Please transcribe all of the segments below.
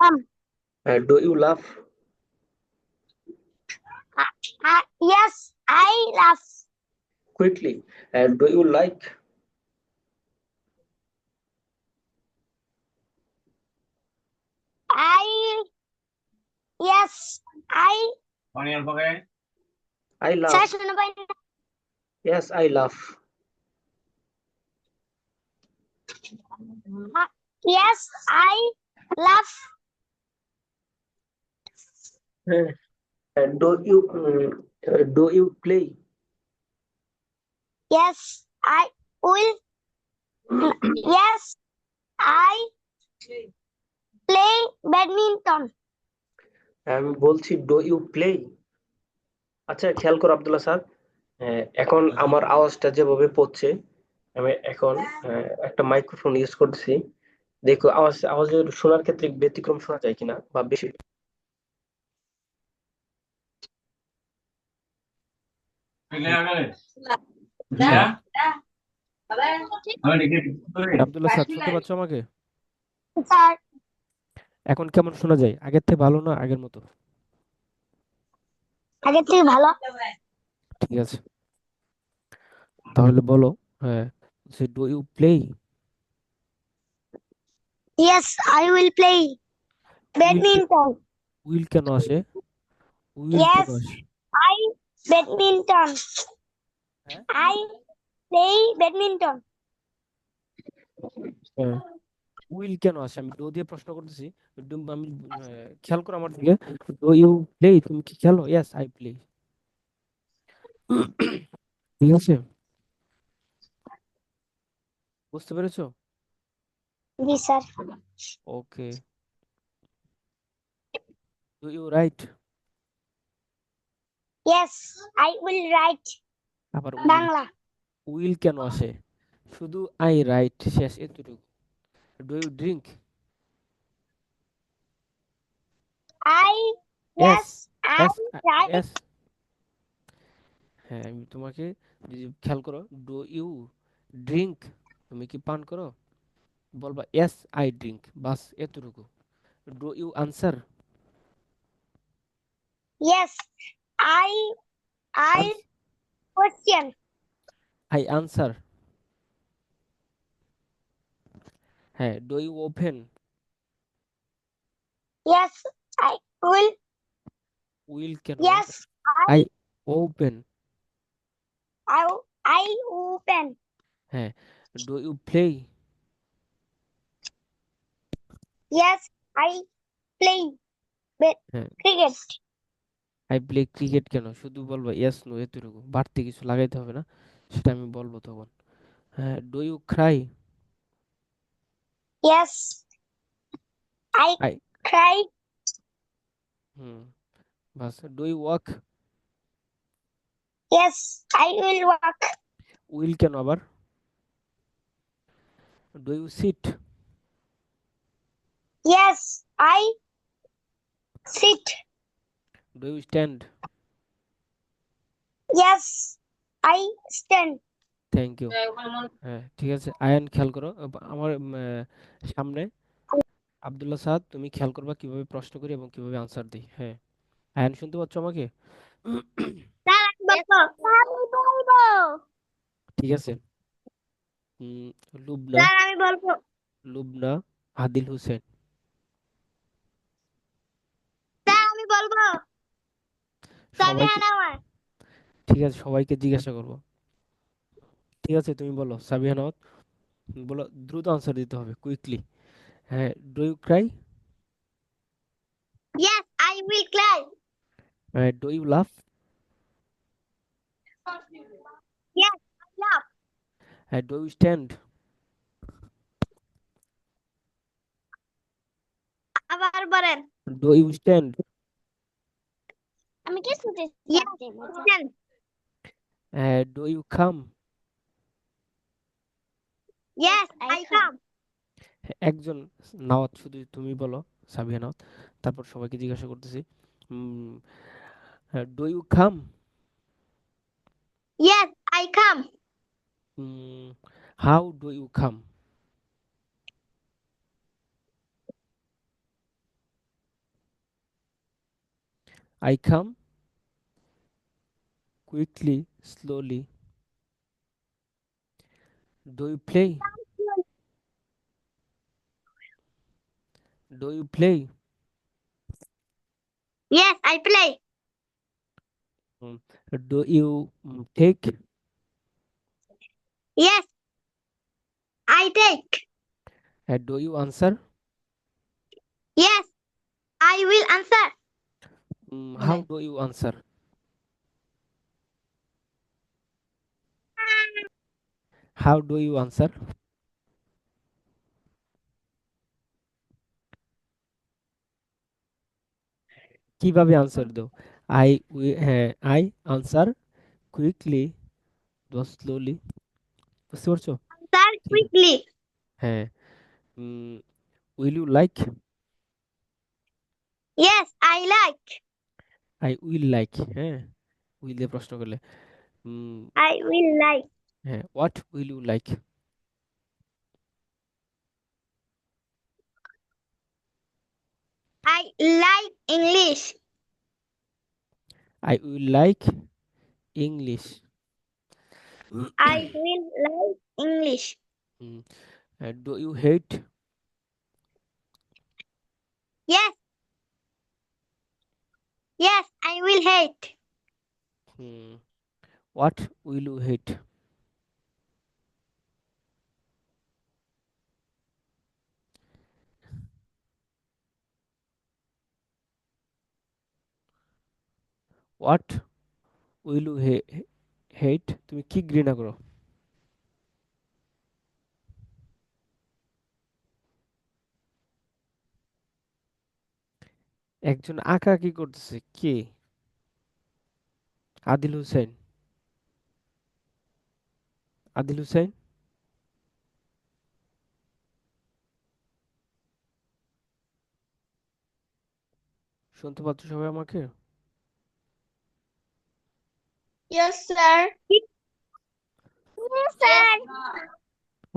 Come. Do you laugh? Yes, I laugh. Quickly. Do you like? Yes, I. I Saya laugh. শুনতে পাই না। Yes, I laugh. Yes, I laugh. Do you play? Yes, I will. Yes, I play badminton. আমি বলছি do you play. আচ্ছা খেয়াল করো Abdullah sir, এখন আমার আওয়াজটা যেভাবে পড়ছে, আমি এখন একটা মাইক্রোফোন ইউজ করছি। দেখো আওয়াজের শোনার ক্ষেত্রে ব্যতিক্রম শোনা যায় কিনা বা বেশি। আব্দুল্লাহ স্যার শুনতে পাচ্ছ আমাকে? স্যার এখন কেমন শোনা যায়? আগের থেকে ভালো না আগের মতো? আগের থেকে ভালো। ঠিক আছে, তাহলে বলো। হ্যাঁ, do you play? Yes, I will play badminton. Will কেন আসে? উইল কেন Yes, আসে? I badminton. হ্যাঁ, I play badminton. উইল কেন আসে? আমি ডো দিয়ে প্রশ্ন করতেছি। আমি খেয়াল করো আমার দিকে। ডু ইউ প্লে, তুমি কি খেলো? Yes I play. ঠিক আছে, বুঝতে পেরেছো? জি sir. Okay. Do you write? Yes, I will write আবার উইল। বাংলা। উইল কেন আসে? শুধু আই রাইট, শেষ এতটুকু। Do you drink? I yes, yes, I yes, write. Yes. হ্যাঁ, আমি তোমাকে যদি খেয়াল করো, ডু ইউ ড্রিঙ্ক, তুমি কি পান করো? বলবা ইয়েস আই ড্রিঙ্ক, বাস এতটুকু। Do you answer? Yes, I question. I answer. হ্যাঁ, do you open? Yes, I will. Will কেন? Yes, I open. I open. হ্যাঁ, do you play? Yes, I play হ্যাঁ, cricket. আই প্লে ক্রিকেট কেন? শুধু বলবা yes no এতটুকু, বাড়তি কিছু লাগাইতে হবে না, সেটা আমি বলবো তখন। হ্যাঁ, do you cry? Yes, I আই cry. হুম, বাস। Do you walk? Yes, I will walk. Will কেন আবার? Do you sit? Yes, I sit. Do you stand? Yes, I stand. Thank you. হ্যাঁ, ঠিক আছে, আয়ান খেয়াল করো। আমার সামনে আব্দুল্লাহ সাদ, তুমি খেয়াল করবা কিভাবে প্রশ্ন করি এবং কিভাবে আনসার দিই। হ্যাঁ, আয়ান শুনতে পাচ্ছ আমাকে? স্যার আমি বলবো। স্যার আমি বলবো। ঠিক আছে। উম, লুবনা। স্যার আমি বলবো। লুবনা আদিল হোসেন। স্যার আমি বলবো। সবাইকে, সাবিহান আমার। ঠিক আছে, সবাইকে জিজ্ঞাসা করবো। ঠিক আছে, তুমি বলো সাবিহা নওয়াত, বলো, দ্রুত আনসার দিতে হবে, কুইকলি। হ্যাঁ, do you cry? Yes, I will cry. Do you love? Yes, I laugh. Do you stand? আবার বলেন। Do you stand? আমি কি শুনতেছি? Yes, stand. Do you come? Yes, I come. একজন নাওয়াত, শুধু তুমি বলো সাবিহা নাওয়াত, তারপর সবাইকে জিজ্ঞাসা করতেছি। Do you come? Yes, I come. How do you come? I come quickly, slowly. Do you play? Do you play? Yes, I play. Mm, Do you take? Yes, I take. Do you answer? Yes, I will answer. How do you answer? How do you answer? কিভাবে answer দাও? I answer quickly বা slowly, বুঝতে পারছো? Answer ঠিক আছে। quickly. হ্যাঁ। উম, will you like? Yes, I like. I will like, হ্যাঁ, will দিয়ে প্রশ্ন করলে। উম, I will like. হ্যাঁ, what will you like? I like English. I will like English. I will like English. Mm, do you hate? Yes, yes, I will hate. Hmm, what will you hate? What will you hate? তুমি কি ঘৃণা করো? একজন আঁকাআঁকি করতেছে, কে? আদিল হুসেন। আদিল হুসেন, শুনতে পাচ্ছ সবাই আমাকে? Yes, sir. Yes, sir.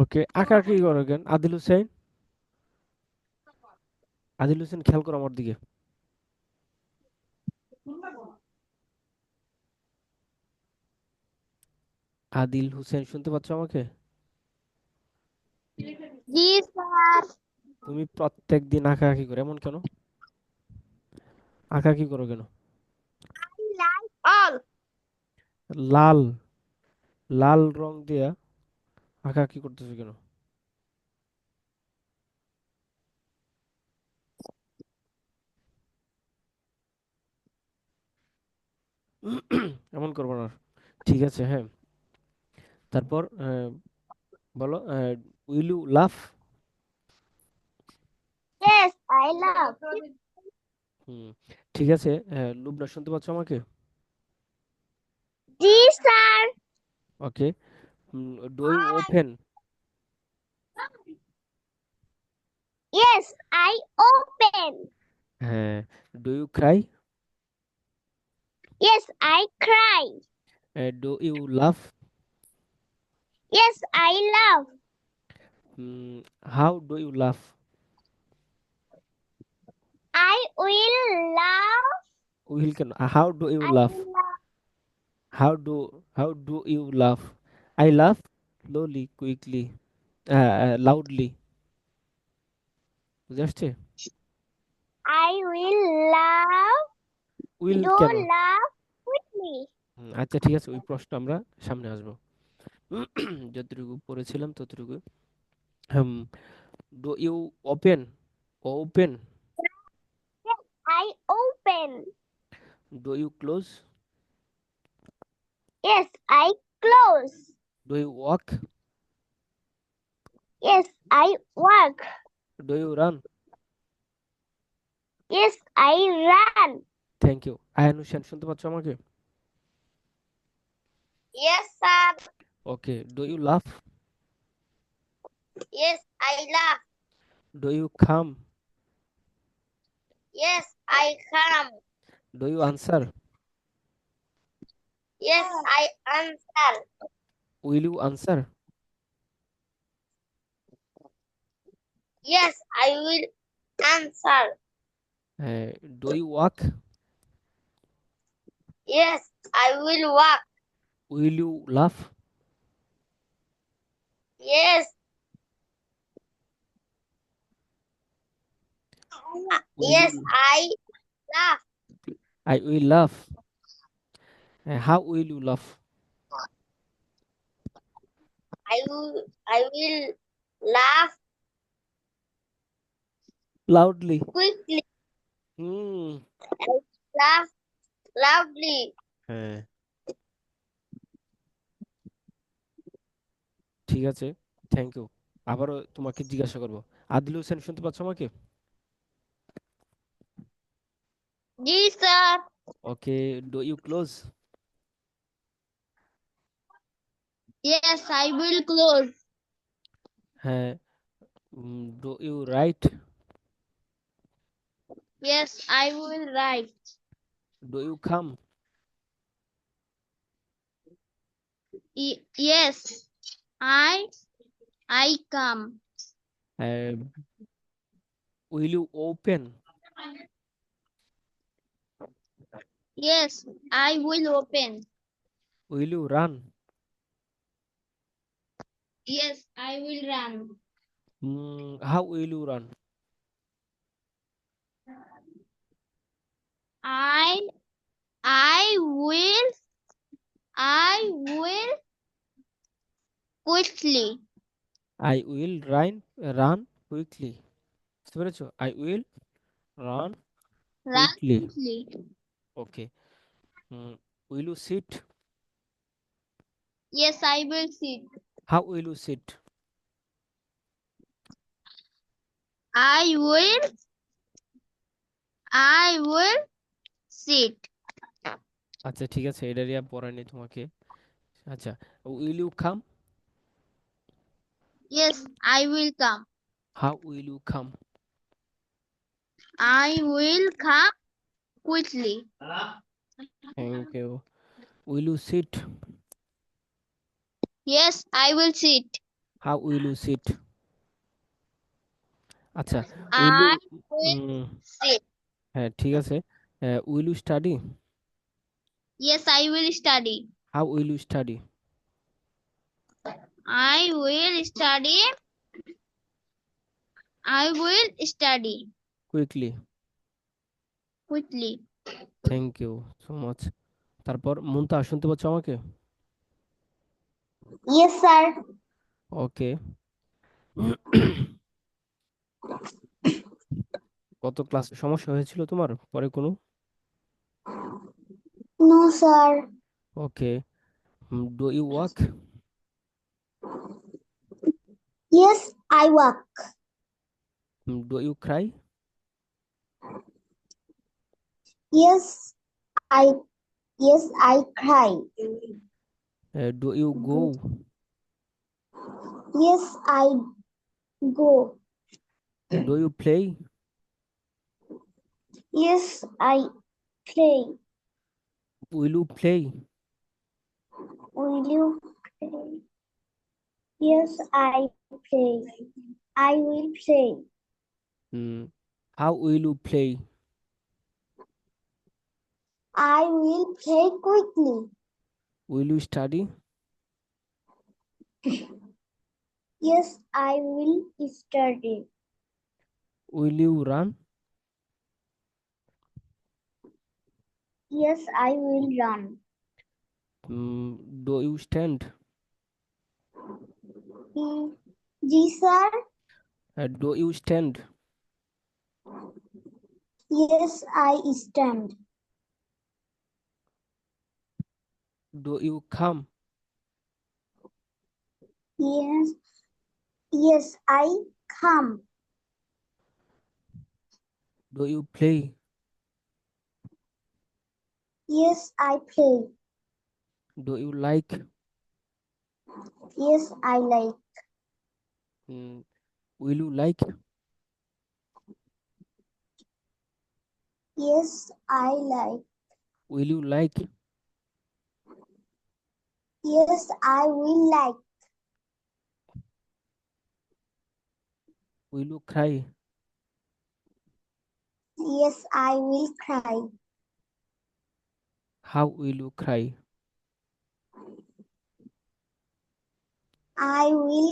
ওকে, আঁকাআঁকি করো কেন? আদিল হুসেন, আদিল হুসেন খেয়াল করো আমার দিকে। আদিল হুসেন শুনতে পাচ্ছ আমাকে? Yes, sir. তুমি প্রত্যেকদিন আঁকাআঁকি করো, এমন কেন? আঁকাআঁকি করো কেন? I like all. লাল, লাল রং দিয়া আঁকাআঁকি করতেছো কেন? এমন করবো না। ঠিক আছে, হ্যাঁ। তারপর বলো, will you laugh? Yes, I love. হুম, ঠিক আছে। লুবনা শুনতে পাচ্ছ আমাকে? Yes, sir. Okay. Do you open? Yes, I open. হ্যাঁ। Do you cry? Yes, I cry. Do you laugh? Yes, I love. How do you লাফ? I will love. উইল কেন? How do you I লাফ? will love. How do you লাফ? I লাফ slowly, quickly, loudly. বুঝে আসছে? I will love. Will You কেন? love with me. আচ্ছা, ঠিক আছে, ওই প্রশ্ন আমরা সামনে আসবো। যতটুকু পড়েছিলাম ততটুকু। হুম, do you open? Open. Yes, I open. Do you close? Yes, I close. Do you walk? Yes, I walk. Do you run? Yes, I run. Thank you. Ayaan Hossain শুনতে পাচ্ছ আমাকে? Yes, sir. Okay. Do you laugh? Yes, I laugh. Do you come? Yes, I come. Do you answer? Yes, I answer. Will you answer? Yes, I will answer. Do you walk? Yes, I will walk. Will you laugh? Yes, Will yes, you? I laugh. I will laugh. How will you laugh? I will laugh Loudly. quickly. Hmm. I will laugh loudly. হ্যাঁ, ঠিক আছে, thank you. আবারও তোমাকে জিজ্ঞাসা করব, আদিল হোসেন শুনতে পাচ্ছ আমাকে? Yes, sir. Okay, do you close? Yes, I will close. হ্যাঁ, do you write? Yes, I will write. Do you come? Yes, I come. Will you open? Yes, I will open. Will you run? Yes, I will run. How will you run? I I will quickly. I will run quickly. বুঝতে পেরেছো? I will run Run quickly. quickly. Okay. Will you sit? Yes, I will sit. How will you sit? I will sit. আচ্ছা ঠিক আছে, এটারই আর পড়া নেই তোমাকে। আচ্ছা, will you come? Yes, I will come. How will you come? I will come quickly. Thank you. Will you sit? Yes, I will sit. How will you sit? আচ্ছা, will you I will sit. হ্যাঁ ঠিক আছে। Will you study? Yes, I will study. How will you study? I will study. I will study quickly. quickly. Thank you so much. তারপর মুনতাহা শুনতে পাচ্ছ আমাকে? Yes, sir. ওকে। গত ক্লাসে সমস্যা হয়েছিল তোমার পরে কোনো? No, sir. Okay. Do you walk? Yes, I walk. Do you cry? Yes, I cry. Do you go? Yes, I go. Do you play? Yes, I play. Will you play? Will you play? Yes, I play. I will play. How will you play? I will play quickly. Will you study? Yes, I will study. Will you run? Yes, I will run. Do you stand? Yes, sir. Do you stand? Yes, I stand. Do you come? Yes, yes, I come. Do you play? Yes, I play. Do you like? Yes, I like. Will you like? Yes, I like. Will you like? Yes, I will like. Will you cry? Yes, I will cry. How will you cry? I will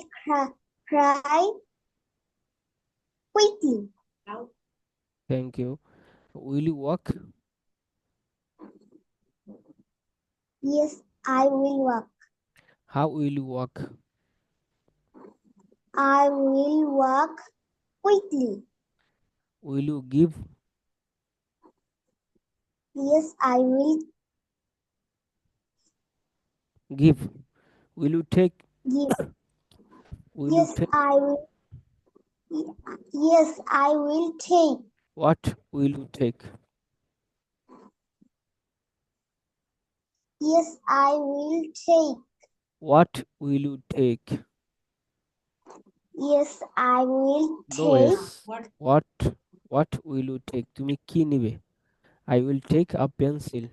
cry quickly. Thank you. Will you walk? Yes, I will walk. How will you walk? I will walk quickly. Will you give? Yes, I will Give. Will you take? give. Will you Yes, take? I will. Yes, I will take. What will you take? Yes, I will take. What will you take? Yes, I will No take. yes. What will you take? তুমি কি নিবে? I will take a pencil.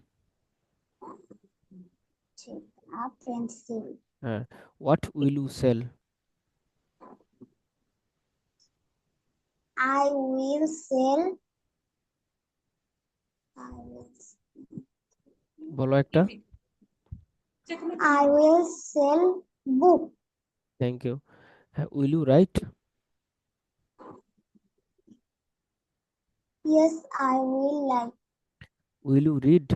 Take a pencil. What will you sell? I will sell. বলো একটা। I will sell book. Thank you. Will you write? Yes, I will like. Will you read?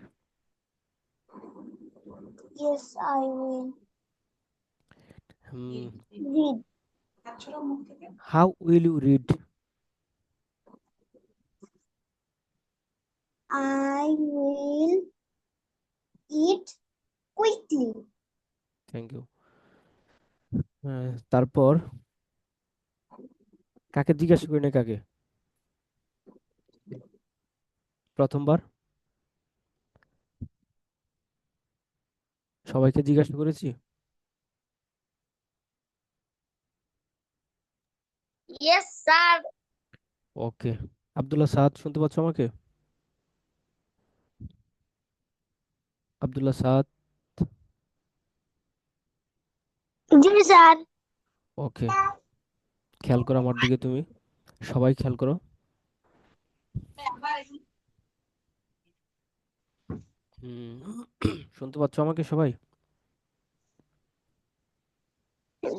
Yes, I will Hmm. read. How will you read? I will eat quickly. Thank you. তারপর কাকে জিজ্ঞাসা করি না কাকে? প্রথমবার সবাইকে জিজ্ঞাসা করেছি। Yes, sir. ওকে। আব্দুল্লাহ সাদ শুনতে পাচ্ছ আমাকে? আব্দুল্লাহ সাদ। জি স্যার। ওকে, খেয়াল করো আমার দিকে তুমি, সবাই খেয়াল করো। শুনতে পাচ্ছ আমাকে সবাই?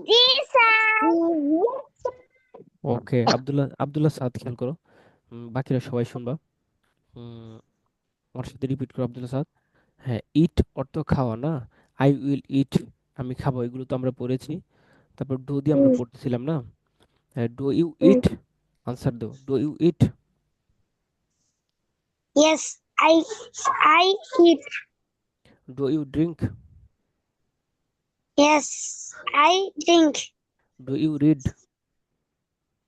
জি স্যার। ওকে, আব্দুল্লাহ সাদ খেয়াল করো। বাকিরা সবাই শুনবা। আমার সাথে রিপিট করো আব্দুল্লাহ সাদ। হ্যাঁ, ইট অর্থ খাওয়া না? আই উইল ইট, আমি খাবো, এগুলো তো আমরা পড়েছি। তারপর ডু দিয়ে আমরা পড়তেছিলাম না? হ্যাঁ, ডু ইউ ইট, আনসার দাও। Do you eat? Yes, I eat. Do you drink? Yes, I drink. Do you read?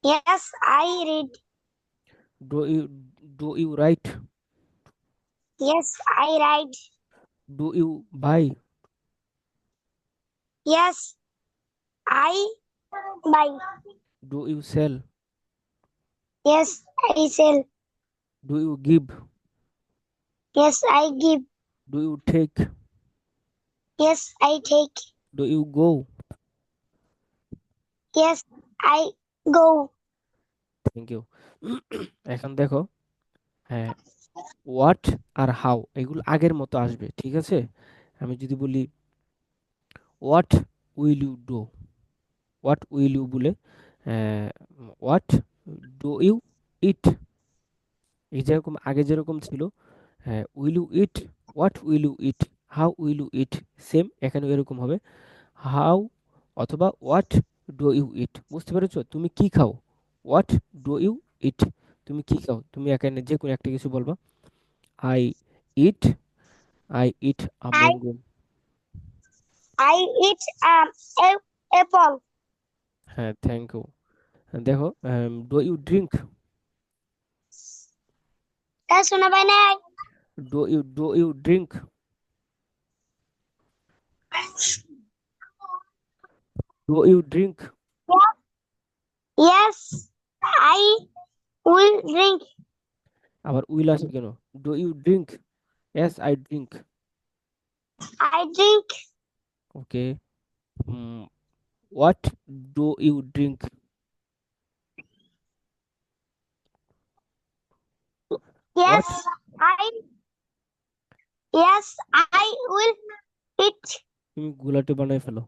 Yes, I read. Do you do you write? Yes, I write. Do you buy? Yes, I buy. Do you sell? Yes, I sell. Do you give? Yes, I give. Do you take? Yes, I take. Do you go? Yes, I go. Thank you. এখন দেখো, হ্যাঁ, what are how এগুলো আগের মতো আসবে, ঠিক আছে? আমি যদি বলি what will you do, what will you বলে হোয়াট ডু ইউ ইট, এই যেরকম আগে যেরকম ছিল, হ্যাঁ, will you eat, what will you eat, how will you eat, same এখানেও এরকম হবে। হাউ অথবা হোয়াট ডু ইউ ইট, বুঝতে পেরেছো? তুমি কি খাও? হোয়াট ডু ইউ ইট, তুমি কি খাও? তুমি এখানে যে কোনো একটা কিছু বলবা। I eat, I eat a I mango. I eat apple. হ্যাঁ, থ্যাংক ইউ। দেখো, ডু ইউ ড্রিঙ্ক? শোনা পাই নাই। Do you drink? Do you drink? Yes, I will drink. আবার উইল আসে কেন? Do you drink? Yes I drink. I drink. Okay, what do you drink? Yes, what? I Yes, I will eat. তুমি গোলাটি বানাই ফেলো।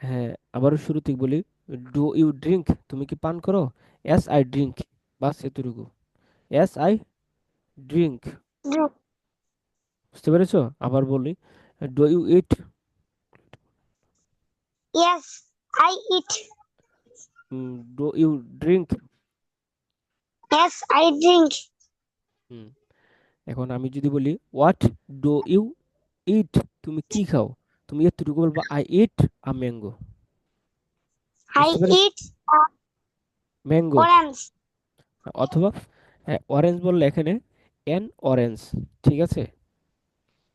হ্যাঁ, আবারও শুরু থেকে বলি, ডু ইউ ড্রিঙ্ক, তুমি কি পান করো? এস আই ড্রিঙ্ক, বাস এতটুকু। Yes I drink, Drink. বুঝতে পেরেছো? আবার বলি, do you eat, Yes, I eat. Do you drink. Yes, I drink. এখন আমি যদি বলি হোয়াট ডু ইউ ইট, তুমি কি খাও? তুমি এতটুকু বলবা I eat a mango, I বুঝতে পেরেছো? eat mango, orange. অথবা অরেঞ্জ বললে এখানে অ্যান অরেঞ্জ, ঠিক আছে?